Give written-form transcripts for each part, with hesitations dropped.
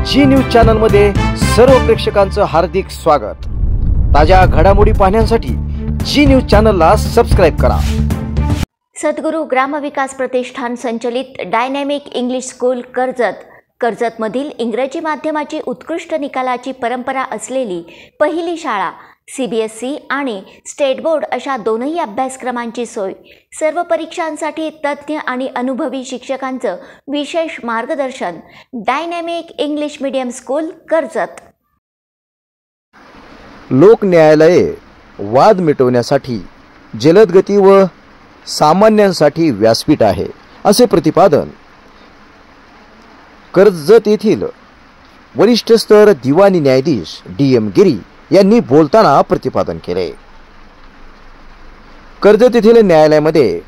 जी news channel मध्ये सर्व प्रेक्षकांचं हार्दिक स्वागत। ताज्या घडामोडी पाहण्यासाठी जी न्यूज चॅनलला सबस्क्राइब करा। सद्गुरू ग्रामविकास प्रतिष्ठान संचलित डायनॅमिक इंग्लिश स्कूल कर्जतमधील इंग्रजी माध्यमाची उत्कृष्ट निकालाची परंपरा असलेली पहिली शाळा CBSE आणि स्टेट बोर्ड अशा दोनही अभ्यासक्रमांची सोय, सर्व परीक्षांसाठी तज्ञ आणि अनुभवी शिक्षकांचं विशेष मार्गदर्शन। Dynamic English medium school Karjat. लोक न्यायालये वाद मिटवण्यासाठी जलद गती व सामान्यांसाठी व्यासपीठ आहे, असे प्रतिपादन कर्जत येथील वरिष्ठ स्तर दिवाणी न्यायाधीश DM गिरी यांनी बोलताना प्रतिपादन केले। कर्जत येथील न्यायालयामध्ये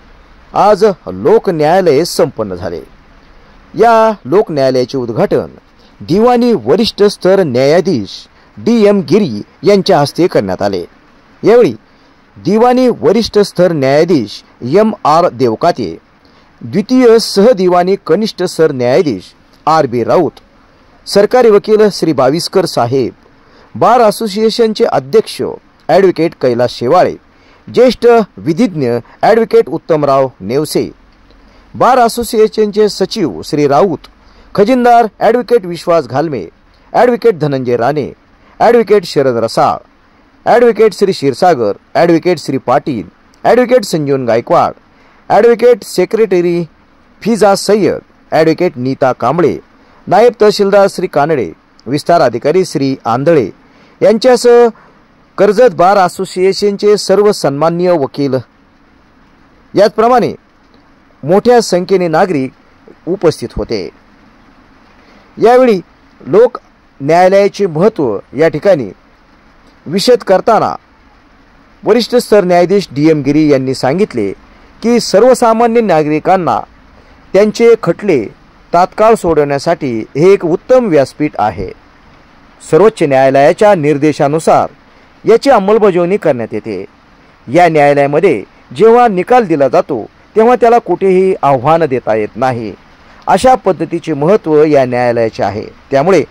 आज लोक न्यायालय संपन्न झाले। या लोक न्यायालयाचे उद्घाटन दिवाणी वरिष्ठ स्तर न्यायाधीश DM गिरी यांच्या हस्ते करण्यात आले। यावेळी दिवाणी वरिष्ठ स्तर न्यायाधीश MR देवकाते, द्वितीय सहदिवाणी कनिष्ठ स्तर न्यायाधीश RB राऊत, सरकारी वकील श्री बाविस्कर साहेब, बार असोसिएशनचे अध्यक्ष ॲडव्होकेट कैलास शेवाळे, ज्येष्ठ विधिज्ञ ॲडव्होकेट उत्तमराव नेवसे, बार असोसिएशनचे सचिव श्री राऊत, खजिनदार advocate Vishwas Ghalme, advocate Dhananjay Rane, advocate Sharad Rasal, advocate Shri Kshirsagar, advocate Shri Patil, advocate Sanjeevan Gaikwad, advocate secretary Fiza Sayyed, advocate Neeta Kamble, नायब तहसीलदार श्री कानडे, विस्तार अधिकारी श्री आंधळे यांच्यासह कर्जत बार असोसिएशनचे सर्व सन्माननीय वकील, याचप्रमाणे मोठ्या संख्येने नागरिक उपस्थित होते। यावेळी लोक न्यायालयाचे महत्त्व या ठिकाणी विशद करताना वरिष्ठ स्तर न्यायाधीश DM गिरी यांनी सांगितले की सर्वसामान्य नागरिकांना त्यांचे खटले तात्काळ सोडवण्यासाठी हे एक उत्तम व्यासपीठ आहे। सर्वोच्च न्यायालयाच्या निर्देशानुसार याची अंमलबजावणी करण्यात येते। या न्यायालयामध्ये जेव्हा निकाल दिला जातो तेव्हा त्याला कुठेही आव्हान देता येत नाही, अशा पद्धतीचे महत्त्व या न्यायालयाचे आहे। त्यामुळे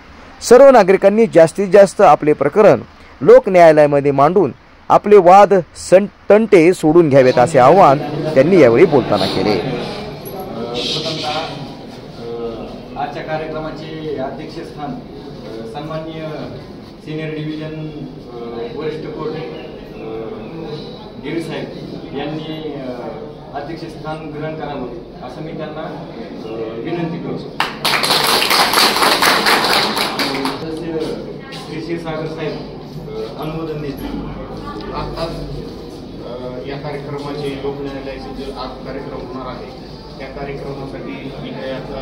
सर्व नागरिकांनी जास्तीत जास्त आपले प्रकरण लोक न्यायालयामध्ये मांडून आपले वाद तंटे सोडून घ्यावेत, असे आवाहन त्यांनी यावेळी बोलताना केले। आजच्या कार्यक्रमाचे अध्यक्षस्थान सन्माननीय सिनियर डिव्हिजन वरिष्ठ कोर्ट गिरी साहेब यांनी अध्यक्षस्थान ग्रहण करावं असं मी त्यांना विनंती करतो। सदस्य श्री क्षीरसागर साहेब अनुमोदन देतील। या कार्यक्रमाचे लोक न्यायालयाचे जे आज कार्यक्रम होणार आहे त्या कार्यक्रमासाठी मी काही आता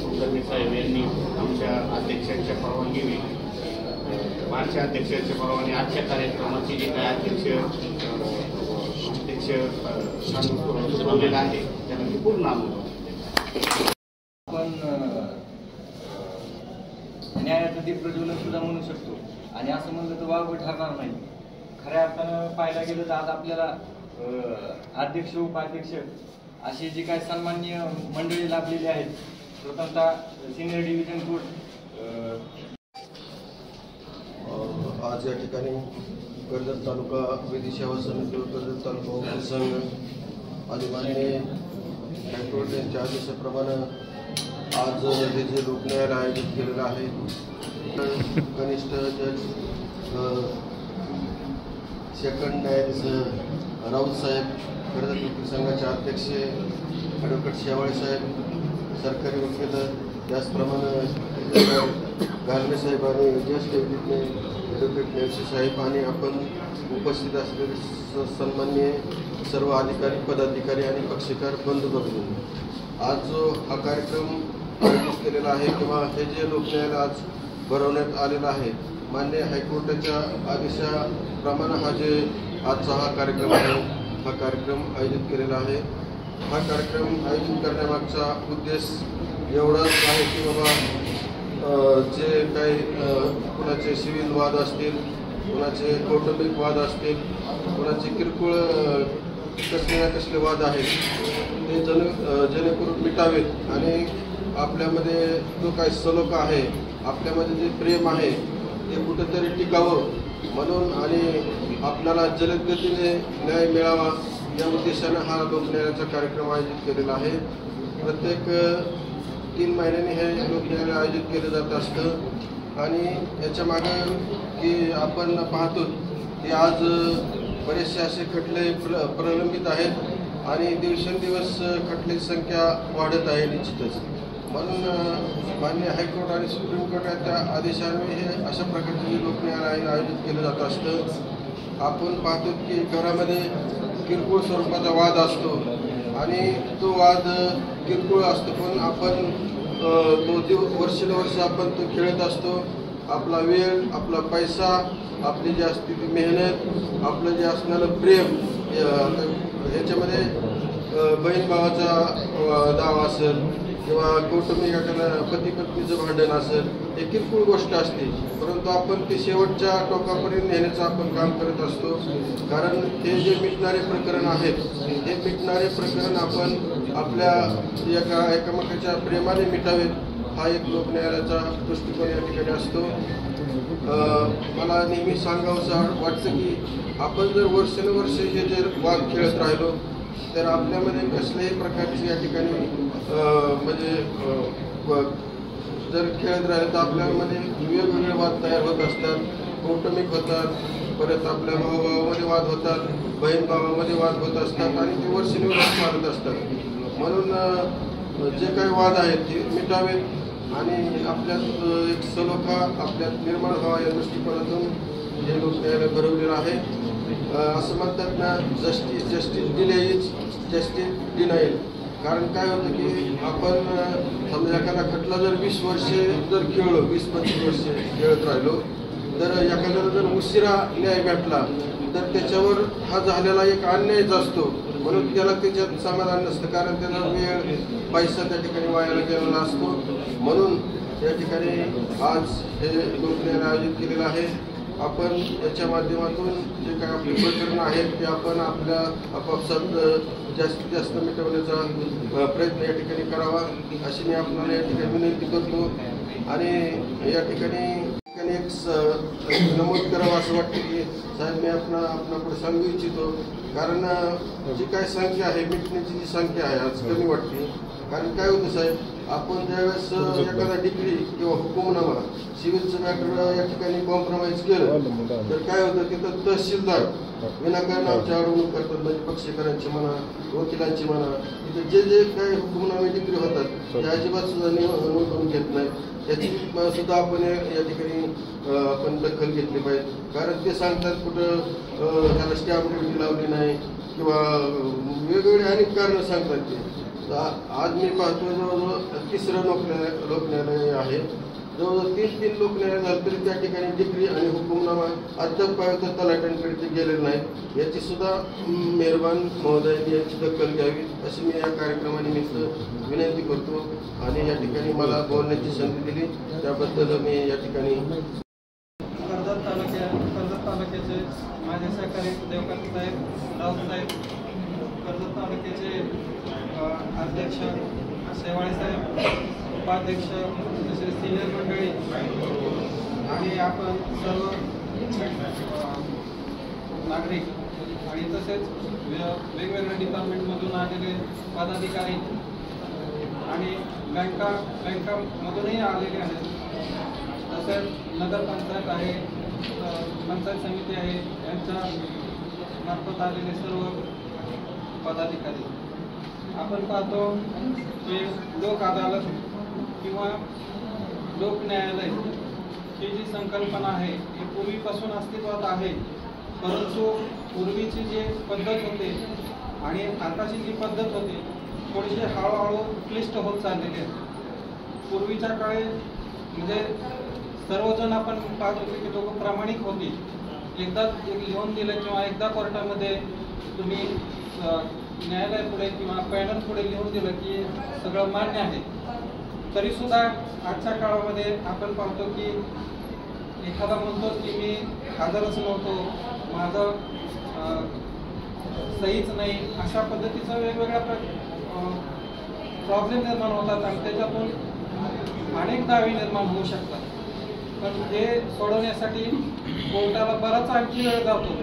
कुलकर्णी साहेब यांनी आमच्या अध्यक्षांच्या परवानगी मागच्या अध्यक्षांच्या परवानगी आजच्या कार्यक्रमाचे जे काही अध्यक्ष बोललेलं आहे त्यांना मी पूर्ण आपण न्यायाचं ते प्रज्वलन सुद्धा म्हणू शकतो आणि असं म्हणलं तर वावगं ठरणार नाही। खऱ्या अर्थानं पाहायला गेलं तर आज आपल्याला अध्यक्ष उपाध्यक्ष अशी जी काही सन्माननीय मंडळी लाभलेली आहेत, प्रथमतः सिनियर डिव्हिजन कोर्ट आज या ठिकाणी कर्जत तालुका विधी सेवा समिती व कर्जत तालुका वकील संघ आणि माननीय हायकोर्ट यांच्या आदेशाप्रमाणे आज हे जे लोक न्यायालय आयोजित केलेलं आहे, कनिष्ठ जज सेकंड न्यायाधीश राऊत साहेब, कर्जत वकील संघाचे अध्यक्ष ॲडव्होकेट शेवाळे साहेब, सरकारी वकील त्याचप्रमाणे घालमे साहेब आणि ज्येष्ठ विधिज्ञ ॲडव्होकेट नेवसे साहेब आणि आपण उपस्थित असलेले सन्माननीय सर्व अधिकारी, पदाधिकारी आणि पक्षकार बंधू भगिनी, आज जो हा कार्यक्रम आयोजित केलेला आहे किंवा हे जे लोक न्यायालय आज भरवण्यात आलेला आहे, माननीय हायकोर्टाच्या आदेशाप्रमाणे हा जे आजचा हा कार्यक्रम आहे, हा कार्यक्रम आयोजित केलेला आहे। हा कार्यक्रम आयोजित करण्यामागचा उद्देश एवढाच आहे की बाबा जे काही कुणाचे सिव्हिल वाद असतील, कुणाचे कौटुंबिक वाद असतील, कुणाचे किरकोळ कसले वाद आहेत ते जेणेकरून मिटावेत आणि आपल्यामध्ये जो काही सलोखा आहे, आपल्यामध्ये जे प्रेम आहे ते कुठेतरी टिकावं म्हणून आणि आपल्याला जलद गतीने न्याय मिळावा या उद्देशानं हा लोकन्यायाचा कार्यक्रम आयोजित केलेला आहे. प्रत्येक 3 महिन्यांनी हे लोकन्याय आयोजित केलं जात असतं आणि याच्या मागं की आपण पाहतो की आज बरेचसे असे खटले प्रलंबित आहेत आणि दिवसेंदिवस खटल्याची संख्या वाढत आहे निश्चितच. म्हणून माननीय हायकोर्ट आणि सुप्रीम कोर्टाच्या आदेशाने हे अशा प्रकारचे लोकन्याय आयोजित केलं जात असतं. आपण पाहतो की घरामध्ये किरकोळ स्वरूपाचा वाद असतो आणि तो वाद किरकोळ असतो, पण आपण तो वर्षानुवर्ष आपण तो खेळत असतो. आपला वेळ, आपला पैसा, आपली जी असते ती मेहनत, आपलं जे असणारं प्रेम, ह्याच्यामध्ये बहीण भावाचा दाव असेल किंवा कौटुंबिक पती पत्नीचं भांडण असेल, हे किरकोळ गोष्ट असते, परंतु आपण ते शेवटच्या टोकापर्यंत नेण्याचं आपण काम करत असतो. कारण हे जे मिटणारे प्रकरण आहेत, हे मिटणारे प्रकरण आपण आपल्या एकमेकाच्या प्रेमाने मिटावेत, हा एक लोकन्यायालयाचा दृष्टिकोन या ठिकाणी असतो. मला नेहमी सांगावंसं वाटतं की आपण जर वर्षानुवर्ष हे जर वाद खेळत राहिलो तर आपल्यामध्ये कसल्याही प्रकारची या ठिकाणी म्हणजे जर खेळत राहिलं तर आपल्यामध्ये वेगवेगळे वाद तयार होत असतात, कौटुंबिक होतात, परत आपल्या भावाभावामध्ये वाद होतात, बहीण भावामध्ये वाद होत असतात आणि ते वर्षानुवर्ष मारत असतात. म्हणून जे काही वाद आहेत ते मिटावेत आणि आपल्यात एक सलोखा आपल्यात निर्माण व्हावा या दृष्टिकोनातून हे लोकन्यायालय भरवलेलं आहे. असं म्हणतात ना, जस्टिस डिले इज जस्टिस डिनाईल. कारण काय होतं की आपण समजा एखादा खटला जर 20 वर्षे जर खेळलो, 20-25 वर्षे खेळत राहिलो, तर एखाद्याला जर उशिरा न्याय भेटला तर त्याच्यावर हा झालेला एक अन्यायच असतो, म्हणून त्याला त्याच्यात समाधान नसतं. कारण त्याला वेळ, पैसा त्या ठिकाणी वायाला गेलेला असतो. म्हणून या ठिकाणी आज हे लोकन्याय आयोजित केलेलं आहे. आपण याच्या माध्यमातून जे काही आपली प्रकरणं आहेत ते आपण आपल्या आपापसात जास्तीत जास्त मिटवण्याचा प्रयत्न या ठिकाणी करावा अशी मी आपल्याला या ठिकाणी विनंती करतो. आणि या ठिकाणी एक नमूद करावं असं वाटतं की साहेब, मी आपणाकडे सांगू इच्छितो, कारण जी काय संख्या आहे, मिटण्याची जी संख्या आहे आज कमी वाटते. कारण काय होतं साहेब, आपण ज्यावेळेस एखादा डिग्री किंवा हुकुमनामा सिव्हिलचं मॅटर या ठिकाणी कॉम्प्रोमाइज केलं तर काय होतं, तिथं तहसीलदार विनाकारण आमच्या अडवणूक करतात, म्हणजे पक्षकारांची म्हणा, वकिलांची म्हणा, तिथे जे काही हुकुमनामे डिग्री होतात ते अजिबात सुद्धा नोंदवून घेत नाही. याची सुद्धा आपण या ठिकाणी आपण दखल घेतली पाहिजे. कारण ते सांगतात कुठं त्याला स्टॅम्प ड्युटी लावली नाही किंवा वेगवेगळे अनेक कारणं सांगतात ते. आज मी पाहतो जवळजवळ 3रं लोकन्यायालय आहे. जवळजवळ 3 लोकन्यायालय झालं तरी त्या ठिकाणी डिग्री आणि हुकुमनामा अद्याप तलाट्यांकडे ते गेलेलं नाही. याची सुद्धा मेहरबान महोदयांनी याची दखल घ्यावी अशी मी या कार्यक्रमानिमित्त विनंती करतो. आणि या ठिकाणी मला बोलण्याची संधी दिली त्याबद्दल मी या ठिकाणी कर्जत तालुक्याचे माझे सहकारी देवकर साहेब, राऊत साहेब, कर्जत तालुक्याचे अध्यक्ष शेवाळे साहेब, उपाध्यक्ष, तसेच सिनियर मंडळी आणि आपण सर्व नागरिक आणि तसेच वेगवेगळ्या डिपार्टमेंटमधून आलेले पदाधिकारी आणि बँकामधूनही आलेले आहेत. तसेच नगरपंचायत आहे, पंचायत समिती आहे, यांच्या मार्फत आलेले सर्व पदाधिकारी. आपण पाहतो की लोक अदालत किंवा लोक न्यायालय ही जी संकल्पना आहे ही पूर्वीपासून अस्तित्वात आहे, परंतु पूर्वीची जी पद्धत होते आणि आताची जी पद्धत होती थोडीशी हळूहळू क्लिष्ट होत चाललेली आहे. पूर्वीच्या काळी म्हणजे सर्वजण आपण पाहत होतो की लोक प्रामाणिक होती. एकदा लिहून दिलं किंवा एकदा कोर्टामध्ये तुम्ही न्यायालय पुढे किंवा पॅनल पुढे लिहून दिलं की सगळं मान्य आहे. तरीसुद्धा आजच्या काळामध्ये आपण पाहतो की एखादा म्हणतो की मी हजरच नव्हतो, माझं सहीच नाही, अशा पद्धतीचं वेगवेगळ्या प्रॉब्लेम निर्माण होतात आणि त्याच्यातून अनेक दावे निर्माण होऊ शकतात. पण हे सोडवण्यासाठी कोर्टाला बराच आणखी वेळ जातो.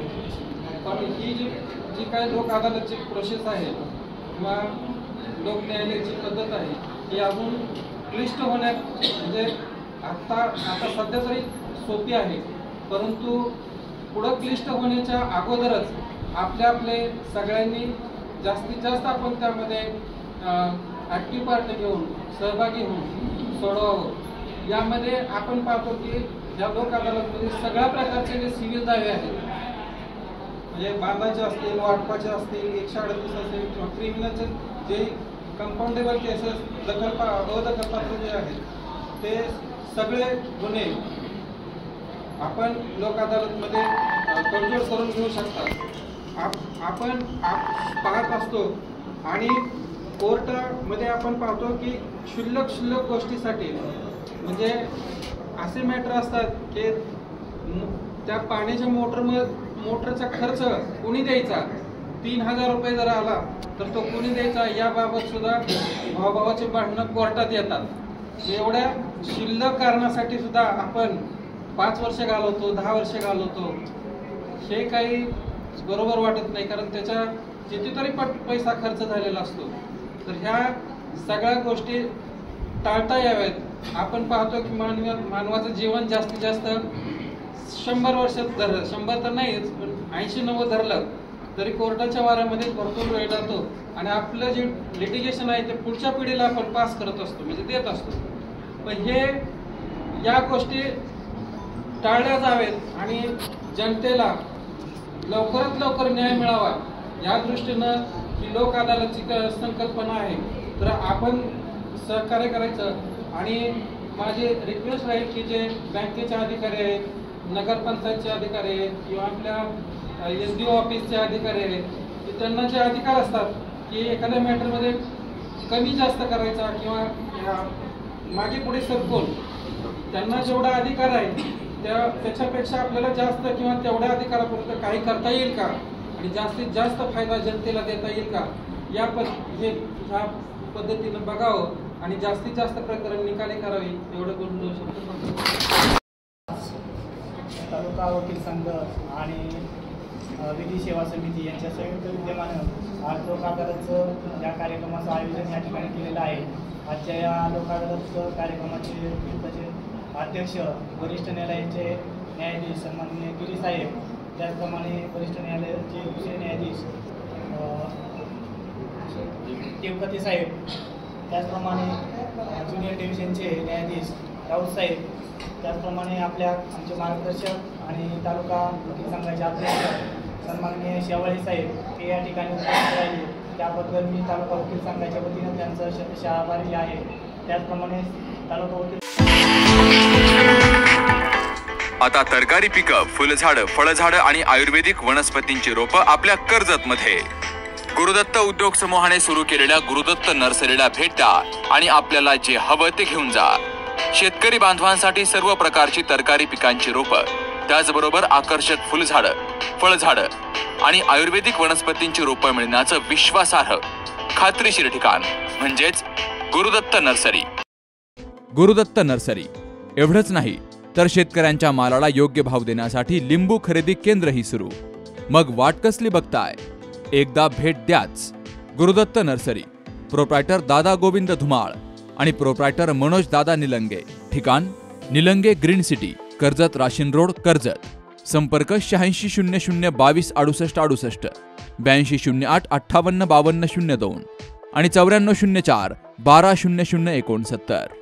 पण ही जी काही लोक अदालतची प्रोसेस आहे किंवा लोक न्यायालयाची पद्धत आहे ही अजून क्लिष्ट होण्यात म्हणजे आता सध्या तरी सोपी आहे, परंतु पुढं क्लिष्ट होण्याच्या अगोदरच आपले सगळ्यांनी जास्तीत जास्त आपण त्यामध्ये ॲक्टिव्ह पार्ट घेऊन सहभागी होऊन सोडवावं. यामध्ये आपण पाहतो की या लोक अदालतमध्ये सगळ्या प्रकारचे जे सिव्हिल दावे आहेत म्हणजे बांधाचे असतील, वाटपाचे असतील, 138 असेल किंवा क्रिमिनलचे जे कंपाऊंडेबल केसेस अदखलपात्र जे आहेत ते सगळे गुन्हे आपण लोक अदालतमध्ये तडजोड करून घेऊ शकतात. आपण पाहत असतो आणि कोर्टामध्ये आपण पाहतो की क्षुल्लक गोष्टीसाठी म्हणजे असे मॅटर असतात की त्या पाण्याच्या मोटरचा खर्च कोणी द्यायचा, 3000 रुपये जर आला तर तो कोणी द्यायचा याबाबत सुद्धा भावाभावाचे भांडणं कोर्टात येतात. एवढ्या शिल्लक कारणासाठी सुद्धा आपण 5 वर्ष घालवतो, 10 वर्ष घालवतो. हे काही बरोबर वाटत नाही, कारण त्याच्या कितीतरी पैसा खर्च झालेला असतो. तर ह्या सगळ्या गोष्टी टाळता याव्यात. आपण पाहतो की मानवाचं जीवन जास्तीत जास्त 100 वर्ष धरलं, 100 तर नाहीच पण 80-90 धरलं तरी कोर्टाच्या वाऱ्यामध्ये भरपूर वेळ जातो आणि आपलं जे लिटिगेशन आहे ते पुढच्या पिढीला आपण पास करत असतो म्हणजे देत असतो. पण हे या गोष्टी टाळल्या जावेत आणि जनतेला लवकरात लवकर न्याय मिळावा या दृष्टीनं ही लोक अदालतची संकल्पना आहे. तर आपण सहकार्य करायचं आणि माझी रिक्वेस्ट राहील की जे बँकेचे अधिकारी आहेत, नगरपंचायतचे अधिकारी आहेत किंवा आपल्या SDO ऑफिसचे अधिकारी आहेत की त्यांना जे अधिकार असतात की एखाद्या मॅटरमध्ये कमी जास्त करायचा किंवा मागे पुढे सरकून त्यांना जेवढा अधिकार आहे त्याच्यापेक्षा आपल्याला जास्त किंवा तेवढ्या अधिकारापर्यंत काही करता येईल का आणि जास्तीत जास्त फायदा जनतेला देता येईल का ह्या पद्धतीनं बघावं आणि जास्तीत जास्त प्रकरण निकाली करावी एवढं बोलू शकतो. तालुका वकील संघ आणि विधी सेवा समिती यांच्या संयुक्त विद्यमानं आज लोक अदालतचं या कार्यक्रमाचं आयोजन या ठिकाणी केलेलं आहे. आजच्या या लोक अदालतचं कार्यक्रमाचे अध्यक्ष वरिष्ठ न्यायालयाचे न्यायाधीश सन्माननीय गिरी साहेब, त्याचप्रमाणे वरिष्ठ न्यायालयाचे दुसरे न्यायाधीश देवकते साहेब, त्याचप्रमाणे ज्युनियर डिव्हिजनचे न्यायाधीश राऊत साहेब, त्याचप्रमाणे आमचे मार्गदर्शक आणि तालुका वकील संघाचे अध्यक्ष सन्माननीय शेवाळे साहेब हे या ठिकाणी उपस्थित राहिले. त्याबद्दल मी तालुका वकील संघाच्या वतीनं त्यांचं शतशः आभारी आहे. त्याचप्रमाणे तालुका वकील आता तरकारी पिकं, फुलझाडं, फळझाडं आणि आयुर्वेदिक वनस्पतींची रोपं आपल्या कर्जतमध्ये. गुरुदत्त उद्योग समूहाने सुरू केलेल्या गुरुदत्त नर्सरीला भेट द्या आणि आपल्याला जे हवं ते घेऊन जा. शेतकरी बांधवांसाठी सर्व प्रकारची तरकारी पिकांची रोपं, त्याचबरोबर आकर्षक फुलझाडं, फळझाडं आणि आयुर्वेदिक वनस्पतींची रोपं मिळण्याचं विश्वासार्ह खात्रीशीर ठिकाण म्हणजेच गुरुदत्त नर्सरी. गुरुदत्त नर्सरी एवढंच नाही तर शेतकऱ्यांच्या मालाला योग्य भाव देण्यासाठी लिंबू खरेदी केंद्रही सुरू. मग वाट कसली बघताय, एकदा भेट द्याच. गुरुदत्त नर्सरी, प्रोप्रायटर दादा गोविंद धुमाळ आणि प्रोप्रायटर मनोज दादा निलंगे. ठिकाण निलंगे ग्रीन सिटी, कर्जत राशीन रोड, कर्जत. संपर्क 8600 22 68 68, 8208 58 52 02 आणि 9404 12 00 69.